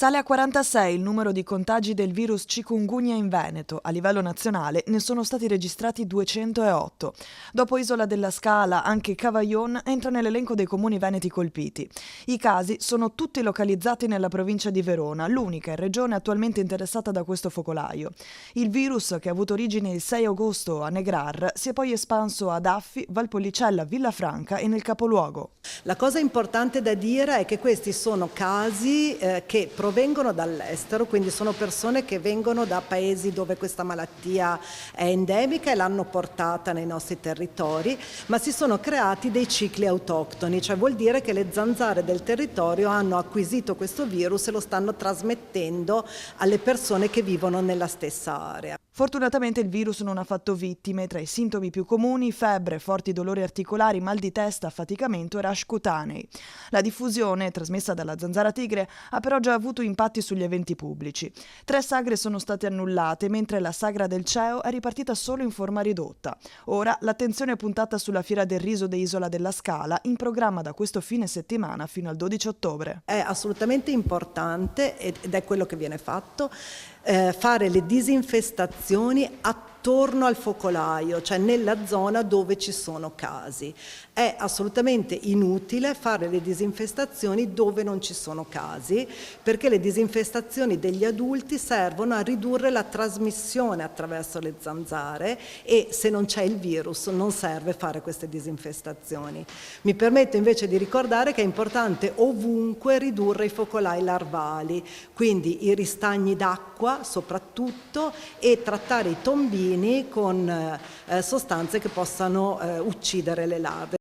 Sale a 46 il numero di contagi del virus chikungunya in Veneto. A livello nazionale ne sono stati registrati 208. Dopo Isola della Scala, anche Cavaillon entra nell'elenco dei comuni veneti colpiti. I casi sono tutti localizzati nella provincia di Verona, l'unica in regione attualmente interessata da questo focolaio. Il virus, che ha avuto origine il 6 agosto a Negrar, si è poi espanso ad Affi, Valpolicella, Villafranca e nel capoluogo. La cosa importante da dire è che questi sono casi che provengono dall'estero, quindi sono persone che vengono da paesi dove questa malattia è endemica e l'hanno portata nei nostri territori, ma si sono creati dei cicli autoctoni, cioè vuol dire che le zanzare del territorio hanno acquisito questo virus e lo stanno trasmettendo alle persone che vivono nella stessa area. Fortunatamente il virus non ha fatto vittime. Tra i sintomi più comuni: febbre, forti dolori articolari, mal di testa, affaticamento e rash cutanei. La diffusione, trasmessa dalla zanzara tigre, ha però già avuto impatti sugli eventi pubblici. 3 sagre sono state annullate, mentre la sagra del CEO è ripartita solo in forma ridotta. Ora l'attenzione è puntata sulla Fiera del Riso di Isola della Scala, in programma da questo fine settimana fino al 12 ottobre. È assolutamente importante, ed è quello che viene fatto, fare le disinfestazioni attorno al focolaio, cioè nella zona dove ci sono casi. È assolutamente inutile fare le disinfestazioni dove non ci sono casi, perché le disinfestazioni degli adulti servono a ridurre la trasmissione attraverso le zanzare e se non c'è il virus non serve fare queste disinfestazioni. Mi permetto invece di ricordare che è importante ovunque ridurre i focolai larvali, quindi i ristagni d'acqua soprattutto, e trattare i tombini con sostanze che possano uccidere le larve.